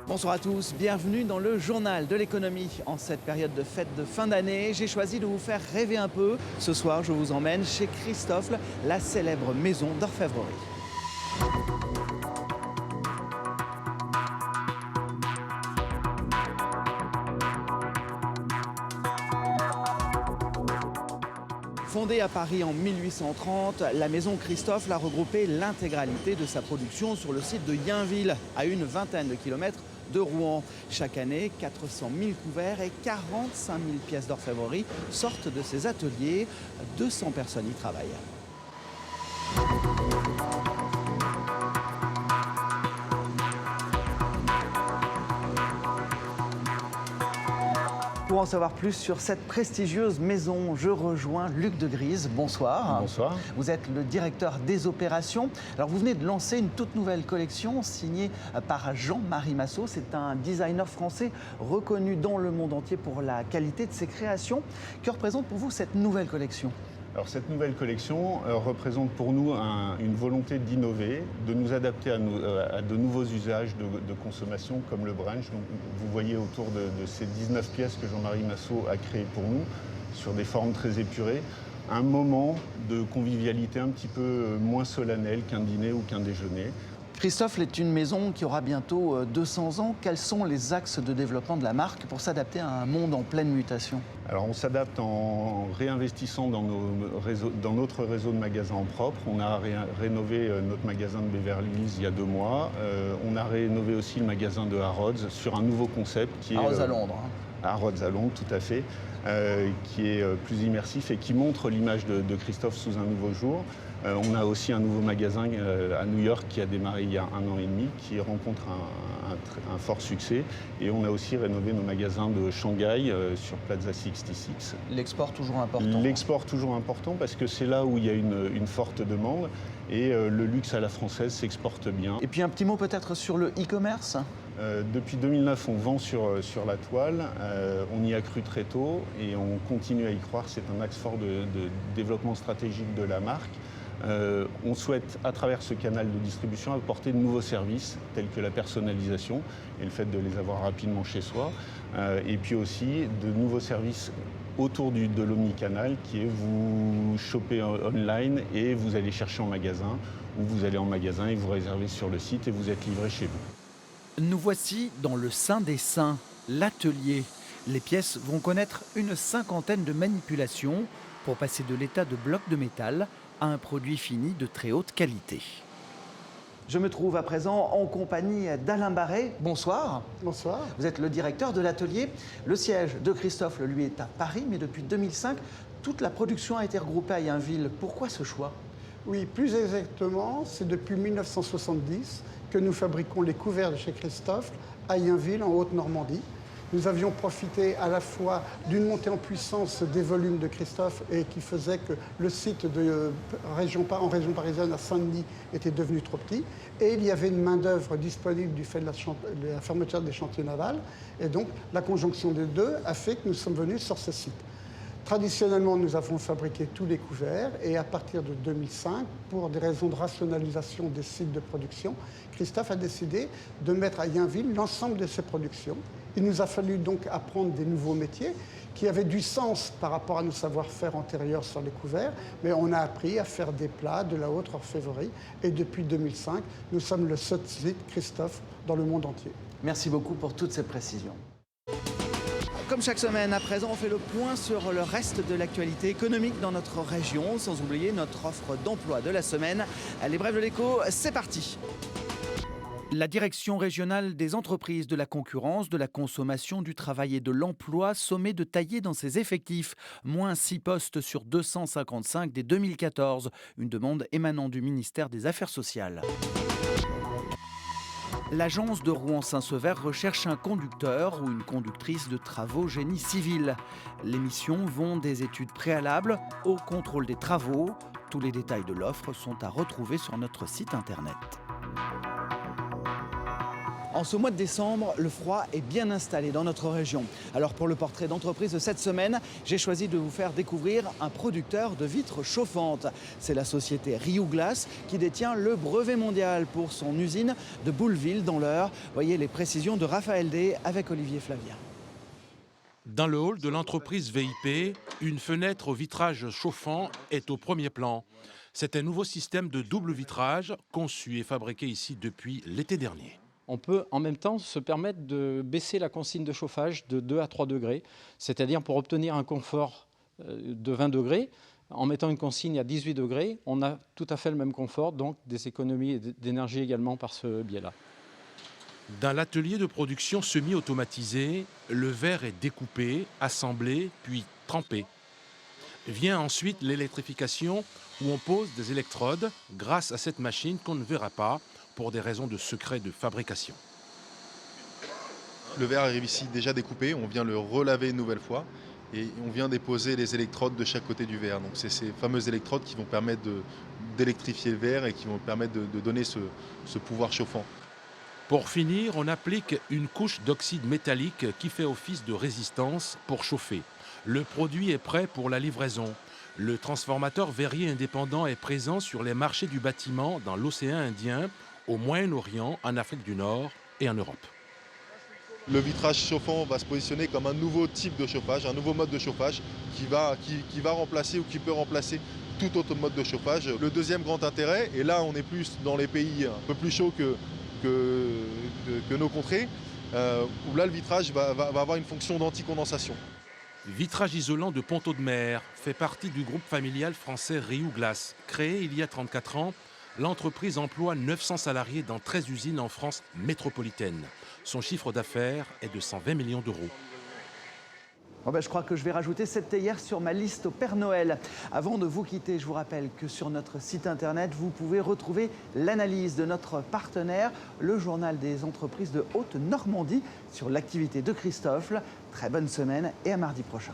Bonsoir à tous, bienvenue dans le journal de l'économie. En cette période de fête de fin d'année, j'ai choisi de vous faire rêver un peu. Ce soir, je vous emmène chez Christofle, la célèbre maison d'orfèvrerie. Fondée à Paris en 1830, la maison Christofle a regroupé l'intégralité de sa production sur le site de Yainville, à une vingtaine de kilomètres de Rouen. Chaque année, 400 000 couverts et 45 000 pièces d'orfèvrerie sortent de ces ateliers. 200 personnes y travaillent. Pour en savoir plus sur cette prestigieuse maison, je rejoins Luc de Grise. Bonsoir. Bonsoir. Vous êtes le directeur des opérations. Alors vous venez de lancer une toute nouvelle collection signée par Jean-Marie Massot. C'est un designer français reconnu dans le monde entier pour la qualité de ses créations. Que représente pour vous cette nouvelle collection ? Alors cette nouvelle collection représente pour nous une volonté d'innover, de nous adapter à de nouveaux usages de consommation comme le brunch. Donc, vous voyez autour de ces 19 pièces que Jean-Marie Massot a créées pour nous, sur des formes très épurées, un moment de convivialité un petit peu moins solennel qu'un dîner ou qu'un déjeuner. Christofle est une maison qui aura bientôt 200 ans. Quels sont les axes de développement de la marque pour s'adapter à un monde en pleine mutation ? Alors on s'adapte en réinvestissant dans notre réseau de magasins en propre. On a rénové notre magasin de Beverly Hills il y a 2 mois. On a rénové aussi le magasin de Harrods sur un nouveau concept qui est... Harrods à Londres. Harrods à Londres, tout à fait, qui est plus immersif et qui montre l'image de Christofle sous un nouveau jour. On a aussi un nouveau magasin à New York qui a démarré il y a 1 an et demi, qui rencontre un fort succès. Et on a aussi rénové nos magasins de Shanghai sur Plaza 66. L'export toujours important. L'export toujours important parce que c'est là où il y a une forte demande et le luxe à la française s'exporte bien. Et puis un petit mot peut-être sur le e-commerce ? Depuis 2009, on vend sur la toile, on y a cru très tôt et on continue à y croire. C'est un axe fort de développement stratégique de la marque. On souhaite, à travers ce canal de distribution, apporter de nouveaux services tels que la personnalisation et le fait de les avoir rapidement chez soi. Et puis aussi de nouveaux services autour de l'omnicanal qui est vous shopper online et vous allez chercher en magasin ou vous allez en magasin et vous réservez sur le site et vous êtes livré chez vous. Nous voici dans le Saint des Saints, l'atelier. Les pièces vont connaître une 50aine de manipulations pour passer de l'état de bloc de métal à un produit fini de très haute qualité. Je me trouve à présent en compagnie d'Alain Barret. Bonsoir. Bonsoir. Vous êtes le directeur de l'atelier. Le siège de Christofle, lui, est à Paris, mais depuis 2005, toute la production a été regroupée à Yainville. Pourquoi ce choix ? Oui, plus exactement, c'est depuis 1970 que nous fabriquons les couverts de chez Christofle à Yainville, en Haute-Normandie. Nous avions profité à la fois d'une montée en puissance des volumes de Christofle et qui faisait que le site en région parisienne à Saint-Denis était devenu trop petit. Et il y avait une main-d'œuvre disponible du fait de la fermeture des chantiers navals. Et donc, la conjonction des deux a fait que nous sommes venus sur ce site. Traditionnellement, nous avons fabriqué tous les couverts et à partir de 2005, pour des raisons de rationalisation des sites de production, Christofle a décidé de mettre à Yainville l'ensemble de ses productions. Il nous a fallu donc apprendre des nouveaux métiers qui avaient du sens par rapport à nos savoir-faire antérieurs sur les couverts, mais on a appris à faire des plats, de la haute orfèvrerie et depuis 2005, nous sommes le seul site Christofle dans le monde entier. Merci beaucoup pour toutes ces précisions. Comme chaque semaine, à présent, on fait le point sur le reste de l'actualité économique dans notre région, sans oublier notre offre d'emploi de la semaine. Les brèves de l'écho, c'est parti. La direction régionale des entreprises, de la concurrence, de la consommation, du travail et de l'emploi sommet de tailler dans ses effectifs. Moins 6 postes sur 255 dès 2014. Une demande émanant du ministère des Affaires sociales. L'agence de Rouen-Saint-Sever recherche un conducteur ou une conductrice de travaux génie civil. Les missions vont des études préalables au contrôle des travaux. Tous les détails de l'offre sont à retrouver sur notre site internet. En ce mois de décembre, le froid est bien installé dans notre région. Alors pour le portrait d'entreprise de cette semaine, j'ai choisi de vous faire découvrir un producteur de vitres chauffantes. C'est la société Riou Glace qui détient le brevet mondial pour son usine de Bouleville dans l'Eure. Voyez les précisions de Raphaël D avec Olivier Flavien. Dans le hall de l'entreprise VIP, une fenêtre au vitrage chauffant est au premier plan. C'est un nouveau système de double vitrage conçu et fabriqué ici depuis l'été dernier. On peut en même temps se permettre de baisser la consigne de chauffage de 2 à 3 degrés, c'est-à-dire pour obtenir un confort de 20 degrés, en mettant une consigne à 18 degrés, on a tout à fait le même confort, donc des économies d'énergie également par ce biais-là. Dans l'atelier de production semi-automatisé, le verre est découpé, assemblé, puis trempé. Vient ensuite l'électrification où on pose des électrodes grâce à cette machine qu'on ne verra pas pour des raisons de secret de fabrication. Le verre arrive ici déjà découpé, on vient le relaver une nouvelle fois et on vient déposer les électrodes de chaque côté du verre. Donc c'est ces fameuses électrodes qui vont permettre d'électrifier le verre et qui vont permettre de donner ce pouvoir chauffant. Pour finir, on applique une couche d'oxyde métallique qui fait office de résistance pour chauffer. Le produit est prêt pour la livraison. Le transformateur verrier indépendant est présent sur les marchés du bâtiment dans l'océan Indien, au Moyen-Orient, en Afrique du Nord et en Europe. Le vitrage chauffant va se positionner comme un nouveau type de chauffage, un nouveau mode de chauffage qui va remplacer ou qui peut remplacer tout autre mode de chauffage. Le deuxième grand intérêt, et là on est plus dans les pays un peu plus chauds que nos contrées, où là le vitrage va avoir une fonction d'anti-condensation. Vitrage isolant de Ponto de Mer fait partie du groupe familial français Riou Glace. Créé il y a 34 ans, l'entreprise emploie 900 salariés dans 13 usines en France métropolitaine. Son chiffre d'affaires est de 120 millions d'euros. Bon je crois que je vais rajouter cette théière sur ma liste au Père Noël. Avant de vous quitter, je vous rappelle que sur notre site internet, vous pouvez retrouver l'analyse de notre partenaire, le journal des entreprises de Haute-Normandie, sur l'activité de Christophe. Très bonne semaine et à mardi prochain.